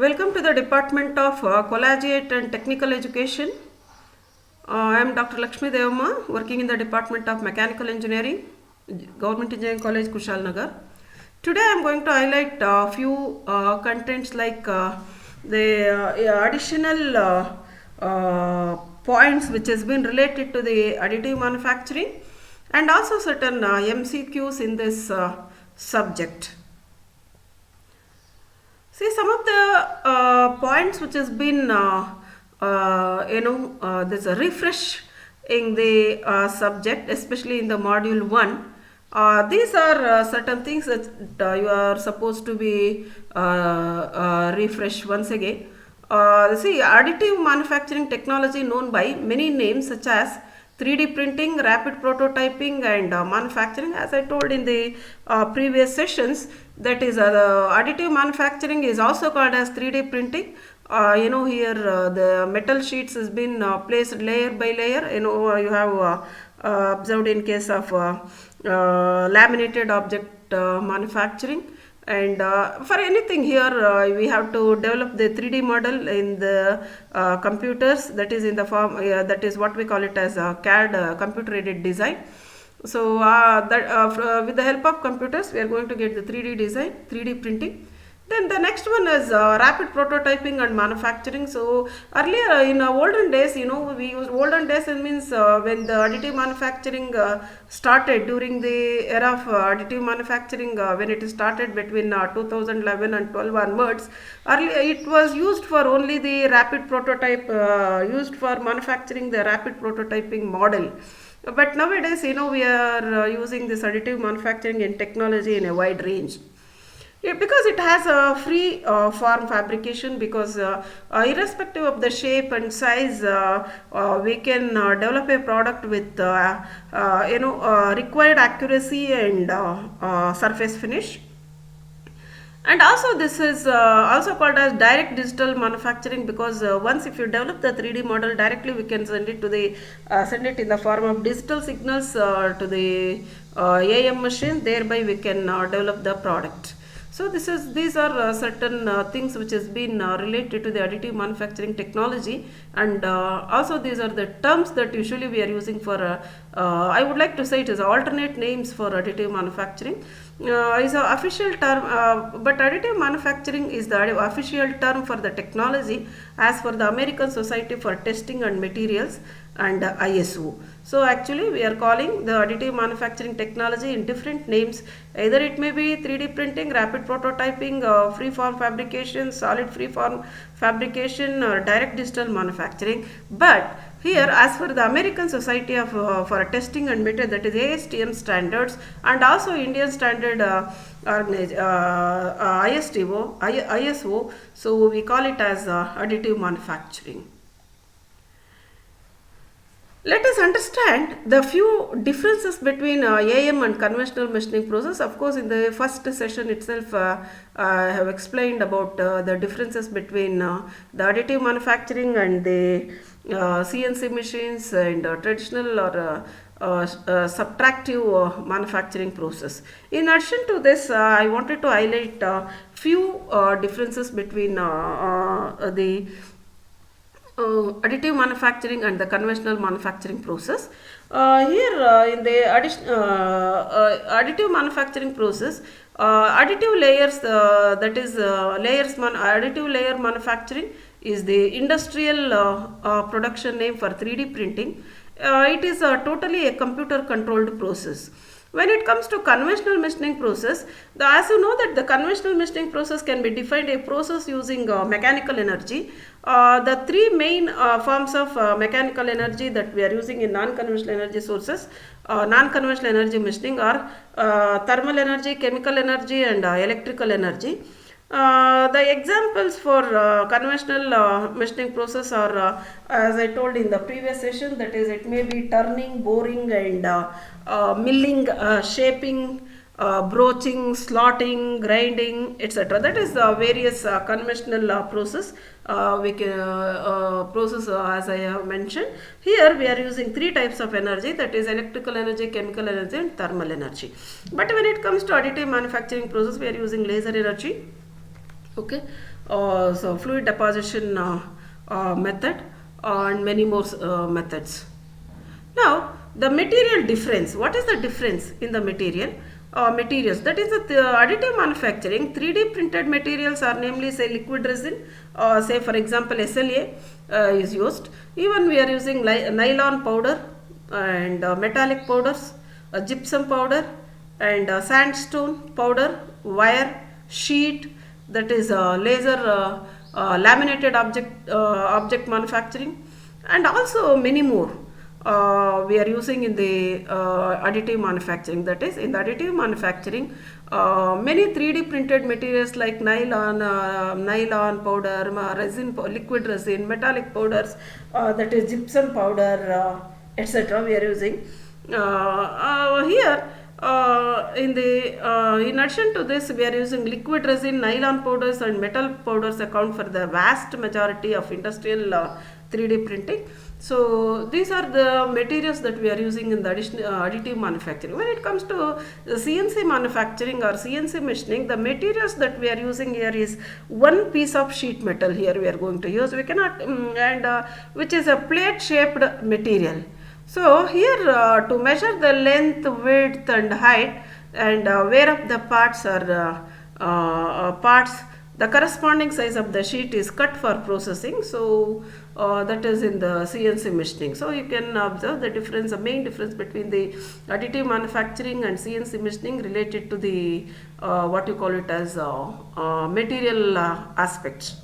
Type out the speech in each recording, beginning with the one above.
Welcome to the Department of Collegiate and Technical Education. I am Dr. Lakshmi Devamma, working in the Department of Mechanical Engineering, Government Engineering College, Kushalnagar. Today I am going to highlight a few contents like the additional points which has been related to the additive manufacturing and also certain MCQs in this subject. See, some of the points which has been, there's a refresh in the subject, especially in the module 1. These are certain things that you are supposed to be refreshed once again. See, additive manufacturing technology known by many names such as 3D printing, rapid prototyping and manufacturing. As I told in the previous sessions, that is the additive manufacturing is also called as 3D printing. Here the metal sheets has been placed layer by layer. You have observed in case of laminated object manufacturing. And for anything here, we have to develop the 3D model in the computers, that is in the form, that is what we call it as CAD, computer aided design. So with the help of computers, we are going to get the 3D design, 3D printing. Then the next one is rapid prototyping and manufacturing. So earlier in olden days, we used olden days, it means when the additive manufacturing started during the era of additive manufacturing, when it started between 2011 and 12 onwards. Earlier it was used for only the rapid prototype, used for manufacturing the rapid prototyping model. But nowadays, we are using this additive manufacturing in technology in a wide range. Yeah, because it has a free form fabrication, because irrespective of the shape and size, we can develop a product with required accuracy and surface finish. And also this is also called as direct digital manufacturing, because once if you develop the 3D model directly, we can send it to the send it in the form of digital signals to the AM machine, thereby we can develop the product. So these are certain things which has been related to the additive manufacturing technology, and also these are the terms that usually we are using for I would like to say it is alternate names for additive manufacturing. Is an official term, but additive manufacturing is the official term for the technology as for the American Society for Testing and Materials and ISO. So actually we are calling the additive manufacturing technology in different names. Either it may be 3D printing, rapid prototyping, free form fabrication, solid free form fabrication, or direct digital manufacturing. But here, as for the American Society of for Testing and Materials, that is ASTM standards, and also Indian standard ISO, so we call it as additive manufacturing. Let us understand the few differences between AM and conventional machining process. Of course, in the first session itself, I have explained about the differences between the additive manufacturing and the CNC machines and traditional or subtractive manufacturing process. In addition to this, I wanted to highlight few differences between the additive manufacturing and the conventional manufacturing process. Here in the additive manufacturing process, additive layers, that is additive layer manufacturing is the industrial production name for 3D printing. It is totally a computer controlled process. When it comes to conventional machining process, as you know that the conventional machining process can be defined a process using mechanical energy. The three main forms of mechanical energy that we are using in non-conventional energy sources, non-conventional energy machining are thermal energy, chemical energy and electrical energy. The examples for conventional machining process are, as I told in the previous session, that is it may be turning, boring and milling, shaping, broaching, slotting, grinding, etc. That is the various conventional process process as I have mentioned. Here we are using three types of energy, that is electrical energy, chemical energy and thermal energy. But when it comes to additive manufacturing process, we are using laser energy. Okay, so fluid deposition method, and many more methods. Now, the material difference. What is the difference in the materials? That is the additive manufacturing. 3D printed materials are namely, say, liquid resin, say for example SLA is used. Even we are using nylon powder and metallic powders, gypsum powder and sandstone powder, wire, sheet, that is laser laminated object manufacturing, and also many more we are using in the additive manufacturing. That is, in the additive manufacturing, many 3D printed materials like nylon powder, resin, liquid resin, metallic powders, that is gypsum powder, etc. we are using. Here in addition to this, we are using liquid resin, nylon powders and metal powders account for the vast majority of industrial 3D printing. So these are the materials that we are using in the additive manufacturing. When it comes to CNC manufacturing or CNC machining, the materials that we are using here is one piece of sheet metal. Here we are going to use, we cannot which is a plate shaped material. So here to measure the length, width and height and wear of the parts are parts, the corresponding size of the sheet is cut for processing. So that is in the CNC machining. So you can observe the difference, the main difference between the additive manufacturing and CNC machining related to the what you call it as material aspects.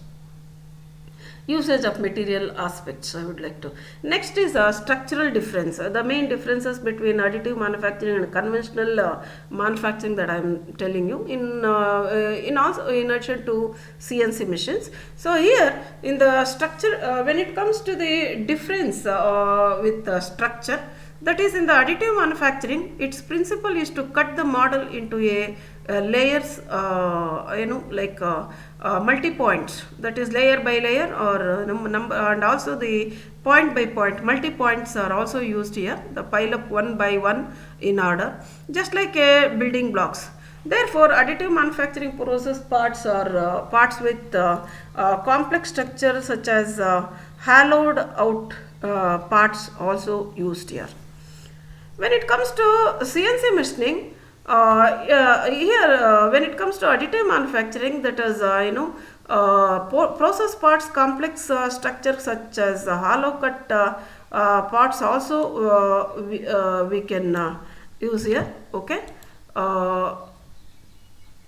Usage of material aspects, I would like to. Next is structural difference. The main differences between additive manufacturing and conventional manufacturing that I am telling you in also in addition to CNC machines. So here in the structure, when it comes to the difference with the structure, that is in the additive manufacturing, its principle is to cut the model into layers, like multi-points, that is layer by layer or number, and also the point by point, multi-points are also used here, the pile up one by one in order, just like building blocks. Therefore, additive manufacturing process parts are parts with complex structures such as hollowed out parts also used here. When it comes to CNC machining, here when it comes to additive manufacturing, that is process parts, complex structures such as hollow cut parts also we can use here. Okay.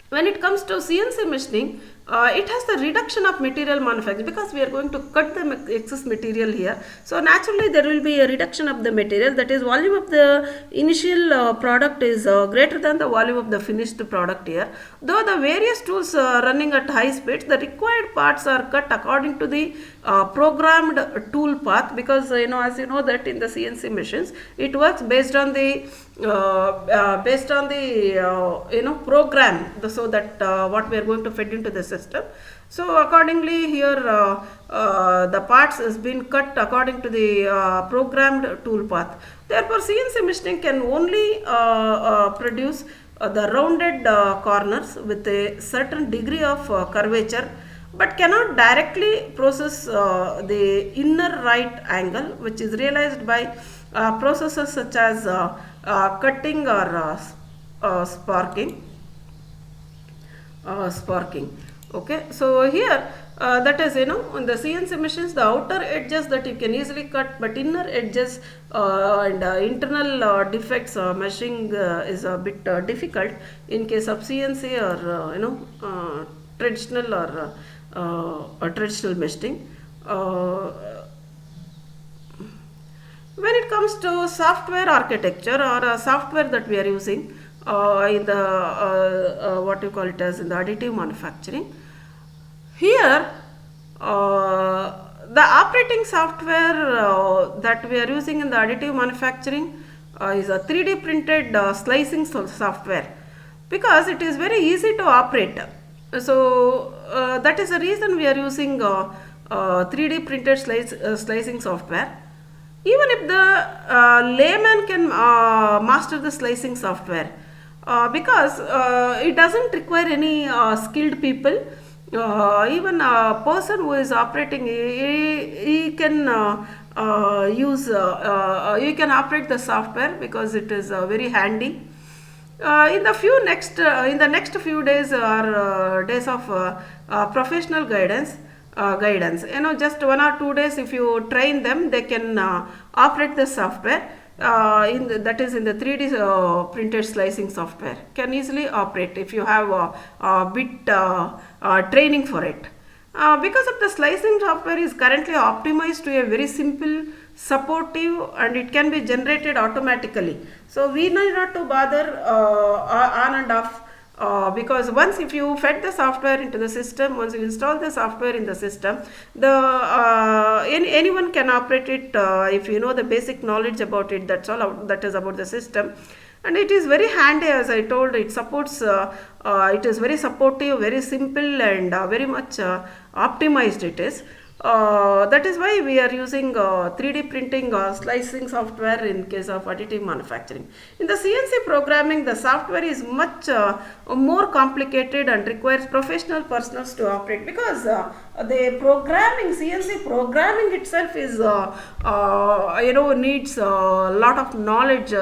When it comes to CNC machining, it has the reduction of material manufacturing, because we are going to cut the excess material here. So naturally there will be a reduction of the material, that is volume of the initial product is greater than the volume of the finished product here. Though the various tools running at high speeds, the required parts are cut according to the programmed tool path, because as you know that in the CNC machines it works based on the program, so that what we are going to feed into the system. So accordingly here the parts has been cut according to the programmed tool path. Therefore CNC machining can only produce the rounded corners with a certain degree of curvature, but cannot directly process the inner right angle, which is realized by processes such as cutting or sparking. Okay, so here that is in the CNC machines, the outer edges that you can easily cut, but inner edges and internal defects measuring is a bit difficult in case of CNC or traditional or traditional machining. When it comes to software architecture or software that we are using in the what you call it as in the additive manufacturing, here the operating software that we are using in the additive manufacturing is a 3D printed slicing software, because it is very easy to operate. So that is the reason we are using 3D printed slicing software. Even if the layman can master the slicing software, because it doesn't require any skilled people, Even a person who is operating, he can use you can operate the software because it is very handy. In the next few days or days of professional guidance, just 1 or 2 days, if you train them, they can operate the software. That is in the 3D printed slicing software, can easily operate if you have a bit training for it. Because of the slicing software is currently optimized to a very simple, supportive, and it can be generated automatically. So we need not to bother on and off, because once if you fed the software into the system, once you install the software in the system, anyone can operate it if you know the basic knowledge about it. That's all that is about the system. And it is very handy, as I told. It supports it is very supportive, very simple, and very much optimized it is. That is why we are using 3D printing slicing software in case of additive manufacturing. In the CNC programming, the software is much more complicated and requires professional personnel to operate, because the programming, CNC programming itself is needs a lot of knowledge.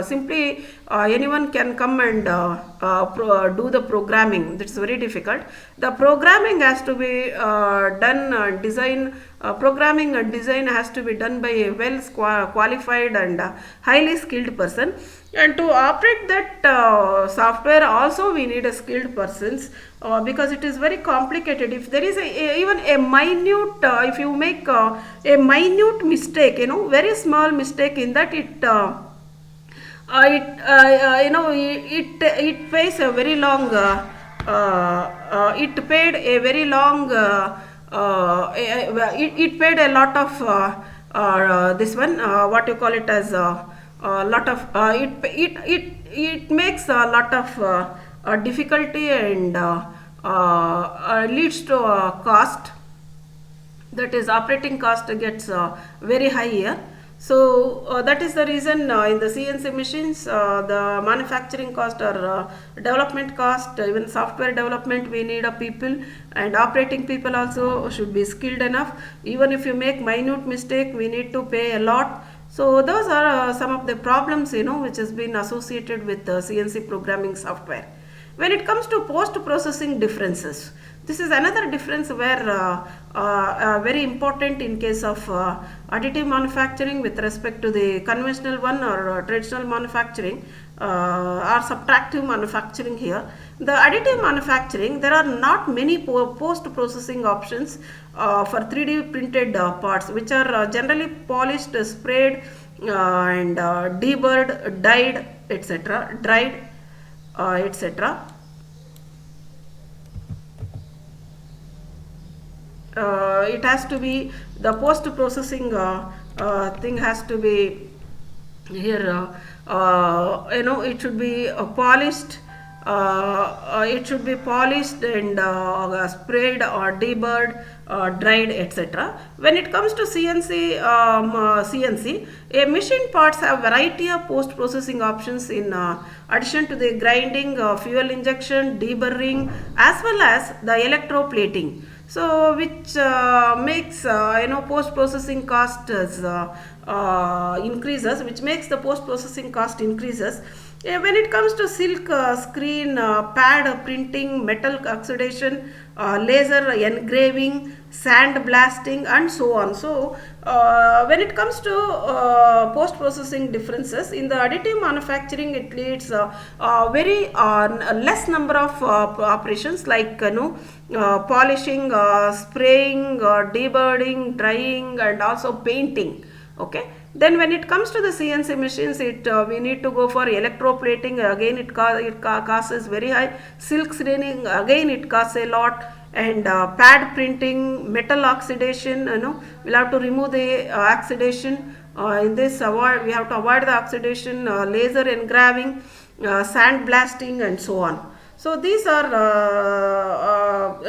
Simply anyone can come and do the programming. That's very difficult. The programming has to be done design programming and design has to be done by a well qualified and highly skilled person. And to operate that software also we need a skilled persons, because it is very complicated. If there is even a minute, if you make a minute mistake, very small mistake in that, it pays a very long it paid a very long it paid a lot of this one, what you call it as a lot of it makes a lot of difficulty, and leads to cost, that is operating cost gets very high here. So that is the reason in the CNC machines, the manufacturing cost or development cost, even software development, we need a people, and operating people also should be skilled enough. Even if you make minute mistake, we need to pay a lot. So those are some of the problems which has been associated with the CNC programming software. When it comes to post processing differences, this is another difference where very important in case of additive manufacturing with respect to the conventional one or traditional manufacturing or subtractive manufacturing. Here, the additive manufacturing, there are not many post processing options for 3D printed parts, which are generally polished, sprayed, and deburred, dyed, etc., dried, etc. It has to be, the post processing thing has to be here, it should be polished, it should be polished and sprayed or deburred, dried, etc. When it comes to CNC, a machine parts have variety of post processing options in addition to the grinding, fuel injection, deburring, as well as the electroplating. So which makes post processing cost increases, which makes the post processing cost increases. When it comes to silk screen, pad printing, metal oxidation, laser engraving, sand blasting, and so on. So when it comes to post processing differences in the additive manufacturing, it leads very less number of operations, like polishing, spraying, deburring, drying, and also painting. Okay. Then when it comes to the CNC machines, we need to go for electroplating. Again, it costs is very high. Silk screening, again it costs a lot. And pad printing, metal oxidation, we'll have to remove the oxidation. In this, we have to avoid the oxidation, laser engraving, sand blasting, and so on. So these are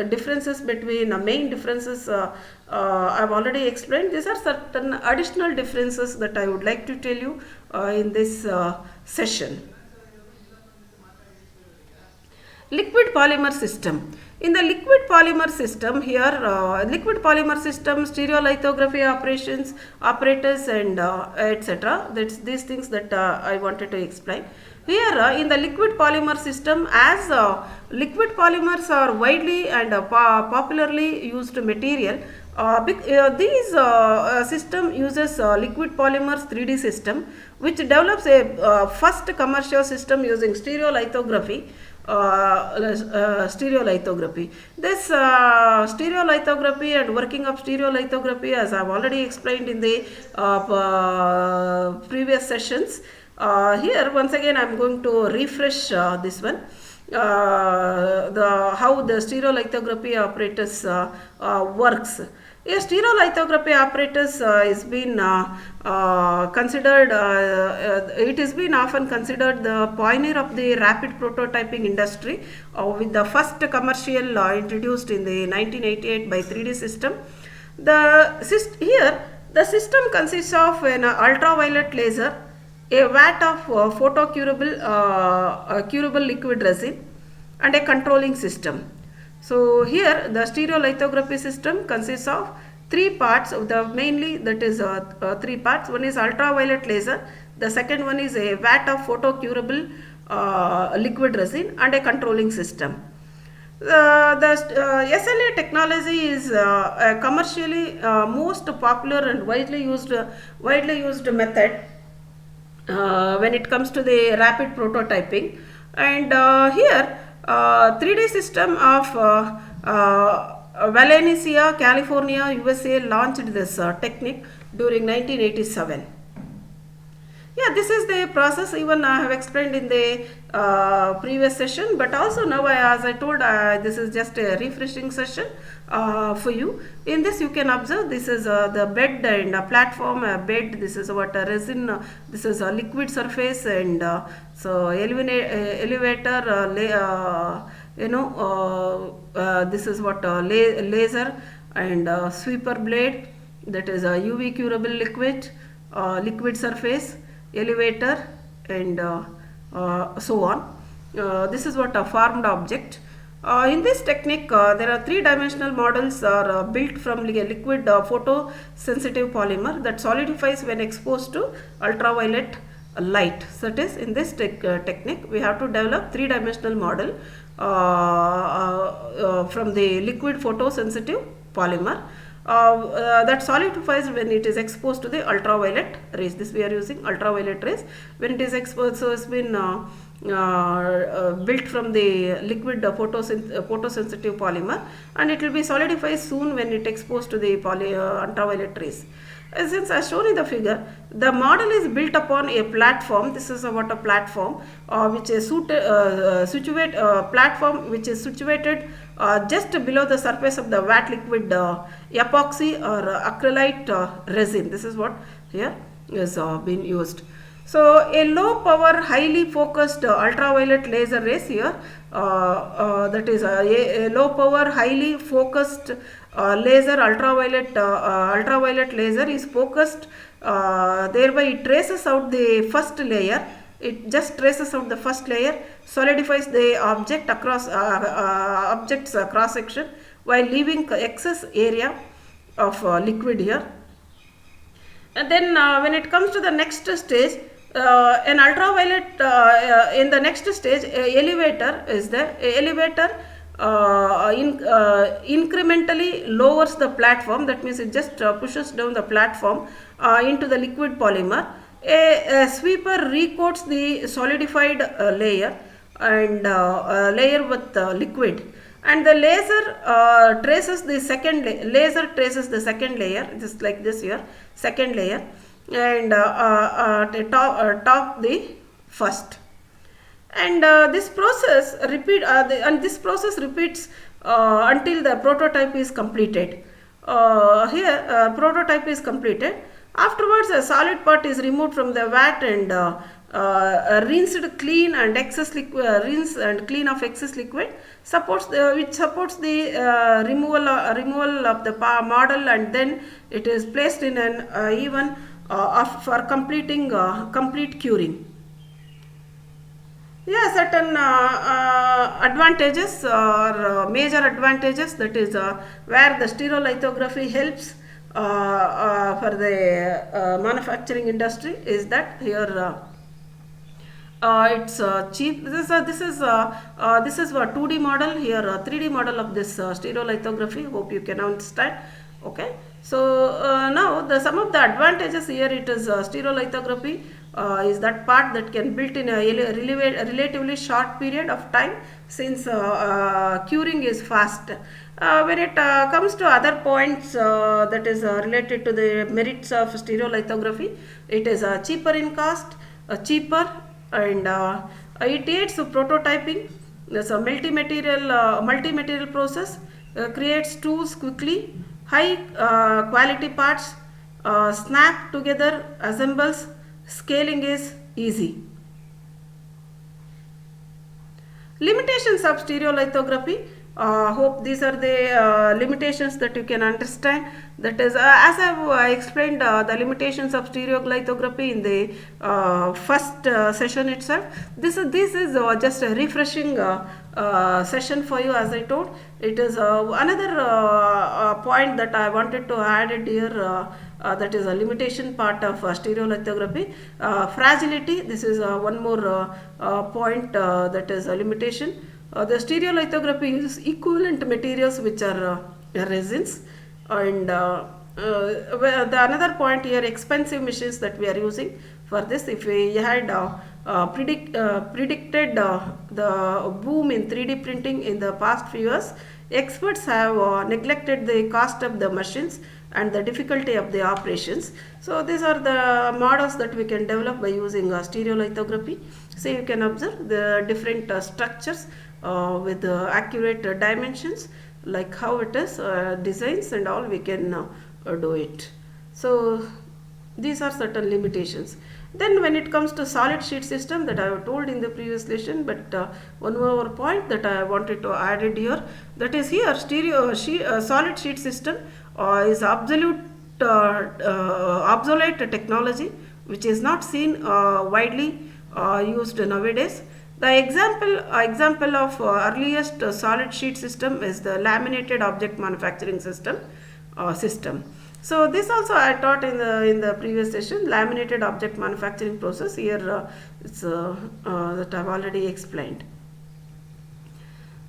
differences between main differences I've already explained. These are certain additional differences that I would like to tell you in this session. liquid polymer system. In the liquid polymer system, here liquid polymer system, stereolithography operations, operators, and etc. That's these things that I wanted to explain. Here in the liquid polymer system, as liquid polymers are widely and popularly used material, these system uses liquid polymers 3D system, which develops a first commercial system using stereolithography. Stereolithography. This stereolithography and working of stereolithography, as I have already explained in the previous sessions. Here once again I am going to refresh this one. How the stereolithography apparatus works. A stereolithography apparatus is been considered. It has been often considered the pioneer of the rapid prototyping industry, with the first commercial introduced in the 1988 by 3D system. Here the system consists of an ultraviolet laser, a vat of curable liquid resin, and a controlling system. So here the stereolithography system consists of three parts. Mainly that is three parts. One is ultraviolet laser. The second one is a vat of photocurable liquid resin and a controlling system. The SLA technology is commercially most popular and widely used method when it comes to the rapid prototyping. And here 3D system of Valencia, California, USA launched this technique during 1987. Yeah, this is the process. Even I have explained in the previous session, but also now as I told, this is just a refreshing session for you. In this you can observe this is the bed and platform bed. This is what resin, this is a liquid surface, and so elevator this is what laser and sweeper blade, that is a UV curable liquid surface, elevator, and so on. This is what a formed object. In this technique, there are three-dimensional models are built from a liquid photosensitive polymer that solidifies when exposed to ultraviolet light. So it is in this technique we have to develop three-dimensional model from the liquid photosensitive polymer that solidifies when it is exposed to the ultraviolet rays. This we are using ultraviolet rays when it is exposed. So it's been built from the liquid photosensitive polymer, and it will be solidified soon when it exposed to the ultraviolet rays. Since as shown in the figure, the model is built upon a platform. This is what a platform which is platform which is situated just below the surface of the vat liquid epoxy or acrylite resin. This is what here is being used. So a low power highly focused ultraviolet laser rays here, that is a low power highly focused laser ultraviolet laser is focused, thereby it traces out the first layer. It just traces out the first layer, solidifies the object across object's cross section while leaving excess area of liquid here. And then when it comes to the next stage, an ultraviolet in the next stage, elevator is there. Elevator incrementally lowers the platform. That means it just pushes down the platform into the liquid polymer. A sweeper recoats the solidified layer and layer with liquid, and the laser traces the second layer, just like this here, second layer, and top the first. And this process repeats until the prototype is completed. Here prototype is completed. Afterwards, a solid part is removed from the vat and rinsed clean and rinse and clean of excess liquid, which supports the removal of the model, and then it is placed in an for completing complete curing. Yeah, certain advantages or major advantages, that is where the stereolithography helps for the manufacturing industry, is that here it's cheap. This is a 2D model here, a 3D model of this stereolithography. Hope you can understand. Okay. So now the some of the advantages here, it is stereolithography is that part that can built in a relatively short period of time, since curing is fast. When it comes to other points that is related to the merits of stereolithography, it is cheaper in cost, cheaper, and it aids prototyping. There's a multi-material process, creates tools quickly, high quality parts, snap together, assembles, scaling is easy. Limitations of stereolithography. Hope these are the limitations that you can understand. That is, as I have explained the limitations of stereolithography in the first session itself. This is just a refreshing session for you. As I told, it is another point that I wanted to add it here. That is a limitation part of stereolithography. Fragility, this is one more point that is a limitation. The stereolithography uses equivalent materials which are resins, and the another point here, expensive machines that we are using for this. If we had predicted the boom in 3D printing in the past few years, experts have neglected the cost of the machines and the difficulty of the operations. So these are the models that we can develop by using stereolithography. So you can observe the different structures with accurate dimensions, like how it is designs and all, we can do it. So these are certain limitations. Then when it comes to solid sheet system, that I have told in the previous lesson, but one more point that I wanted to add it here, that is here solid sheet system is obsolete technology, which is not seen widely used nowadays. The example of earliest solid sheet system is the laminated object manufacturing system. So this also I taught in the previous session, laminated object manufacturing process. Here it's that I've already explained.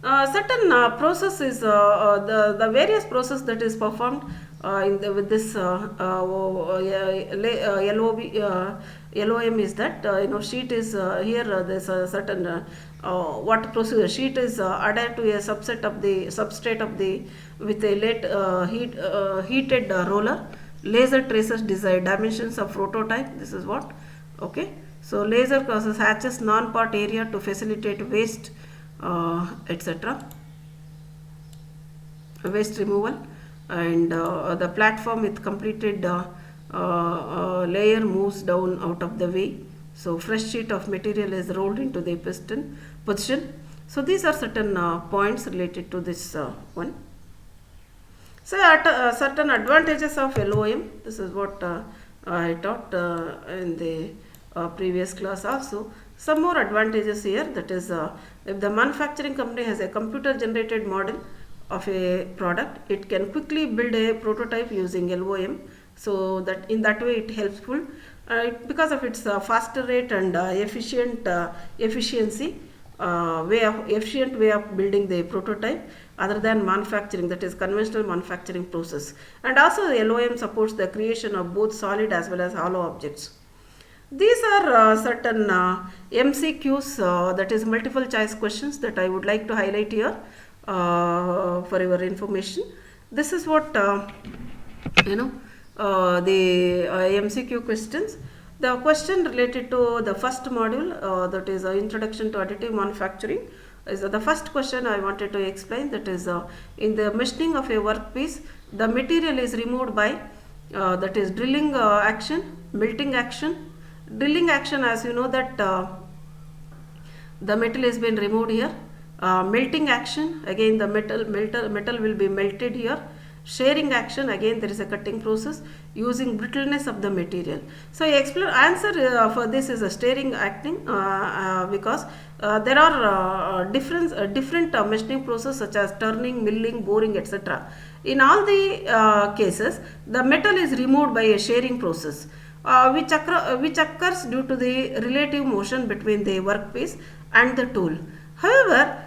Certain process is the various process that is performed with this LOM is that sheet is here. There's a certain what procedure, sheet is adhered to a subset of the substrate of the with a heated roller. Laser traces desired dimensions of prototype. This is what, okay. So laser crosses hatches non-part area to facilitate waste, etc. Waste removal, and the platform with completed layer moves down out of the way. So fresh sheet of material is rolled into the piston position. So these are certain points related to this one. So certain advantages of LOM. This is what I taught in the previous class also. Some more advantages here, that is if the manufacturing company has a computer generated model of a product, it can quickly build a prototype using LOM. So that in that way it helpful because of its faster rate and efficient way of building the prototype, other than manufacturing, that is conventional manufacturing process. And also the LOM supports the creation of both solid as well as hollow objects. These are certain MCQs, that is multiple choice questions, that I would like to highlight here for your information. This is what the MCQ questions. The question related to the first module, that is introduction to additive manufacturing, is the first question I wanted to explain. That is in the machining of a workpiece, the material is removed by that is drilling action, melting action. Drilling action, as you know that the metal has been removed here. Melting action, again the metal will be melted here. Shearing action, again there is a cutting process using brittleness of the material. So answer for this is a shearing acting because there are different machining process such as turning, milling, boring, etc. In all the cases, the metal is removed by a shearing process, which occurs due to the relative motion between the workpiece and the tool. However,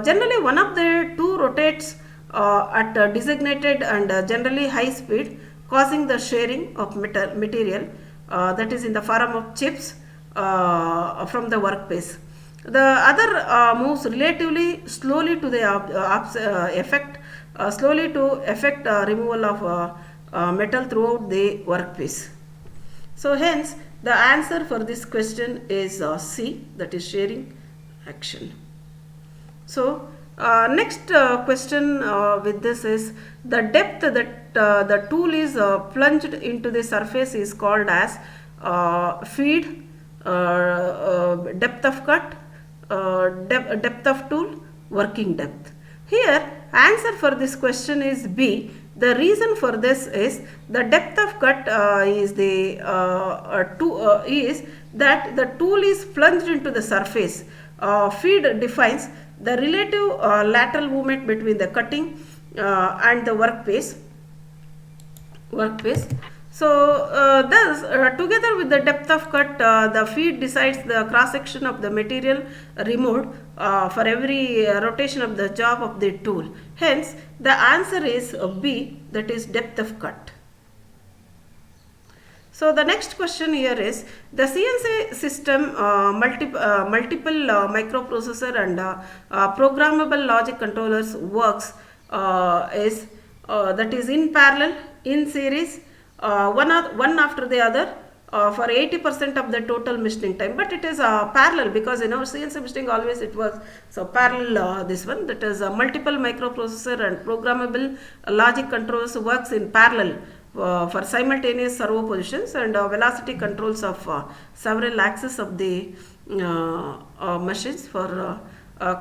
generally one of the two rotates at a designated and generally high speed, causing the shearing of material, that is in the form of chips from the workpiece. The other moves relatively slowly to the effect removal of metal throughout the workpiece. So hence the answer for this question is C, that is shearing action. So next question with this is the depth that the tool is plunged into the surface is called as feed, depth of cut, depth of tool, working depth. Here answer for this question is B. The reason for this is the depth of cut is that the tool is plunged into the surface. Feed defines the relative lateral movement between the cutting and the workpiece. So thus together with the depth of cut, the feed decides the cross section of the material removed for every rotation of the job of the tool. Hence the answer is B, that is depth of cut. So the next question here is the CNC system multiple microprocessor and programmable logic controllers works that is in parallel, in series, one after the other for 80% of the total machining time, but it is parallel because in our CNC machining always it was so parallel. This one, that is multiple microprocessor and programmable logic controllers works in parallel for simultaneous servo positions and velocity controls of several axes of the machines for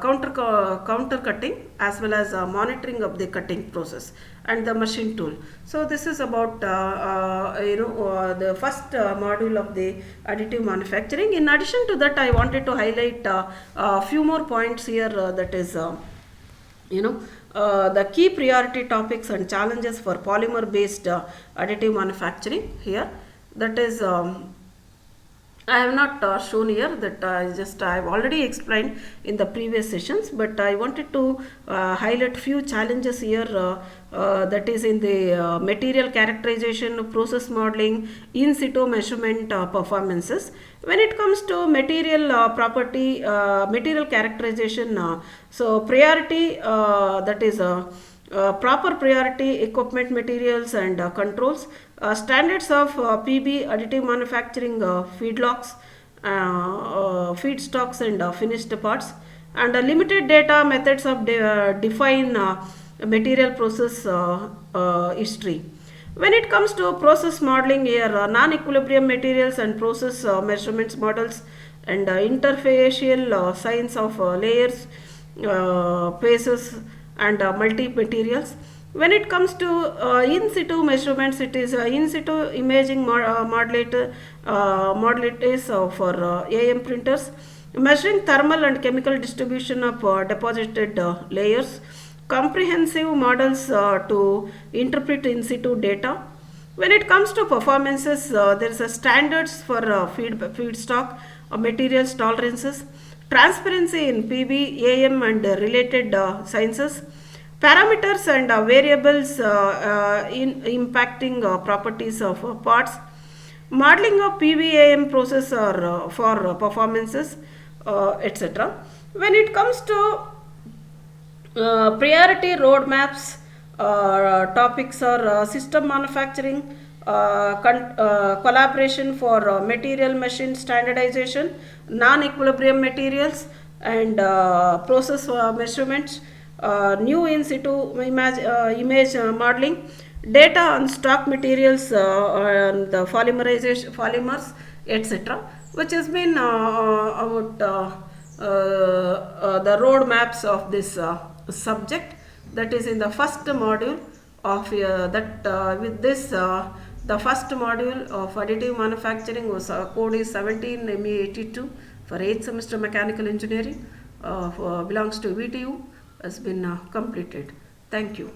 counter cutting as well as monitoring of the cutting process and the machine tool. So this is about the first module of the additive manufacturing. In addition to that, I wanted to highlight a few more points here, that is the key priority topics and challenges for polymer based additive manufacturing here. That is I have not shown here, that I have already explained in the previous sessions, but I wanted to highlight few challenges here, that is in the material characterization, process modeling, in situ measurement performances. When it comes to material property, material characterization, so priority, that is proper priority equipment, materials and controls, standards of PB, additive manufacturing, feedlocks, feedstocks and finished parts, and limited data methods of define material process history. When it comes to process modeling here, non-equilibrium materials and process measurements models and interfacial science of layers, phases and multi-materials. When it comes to in situ measurements, it is in situ imaging modulators for AM printers, measuring thermal and chemical distribution of deposited layers, comprehensive models to interpret in situ data. When it comes to performances, there is a standards for feedstock, materials tolerances, transparency in PB, AM and related sciences, parameters and variables in impacting properties of parts, modeling of PVAM process or for performances, etc. When it comes to priority roadmaps, topics are system manufacturing, collaboration for material machine standardization, non-equilibrium materials and process measurements, new in situ image modeling, data on stock materials and the polymers, etc., which has been about the road maps of this subject, that is in the first module of that with this the first module of additive manufacturing was code is 17 ME82 for 8th semester mechanical engineering belongs to VTU has been completed. Thank you.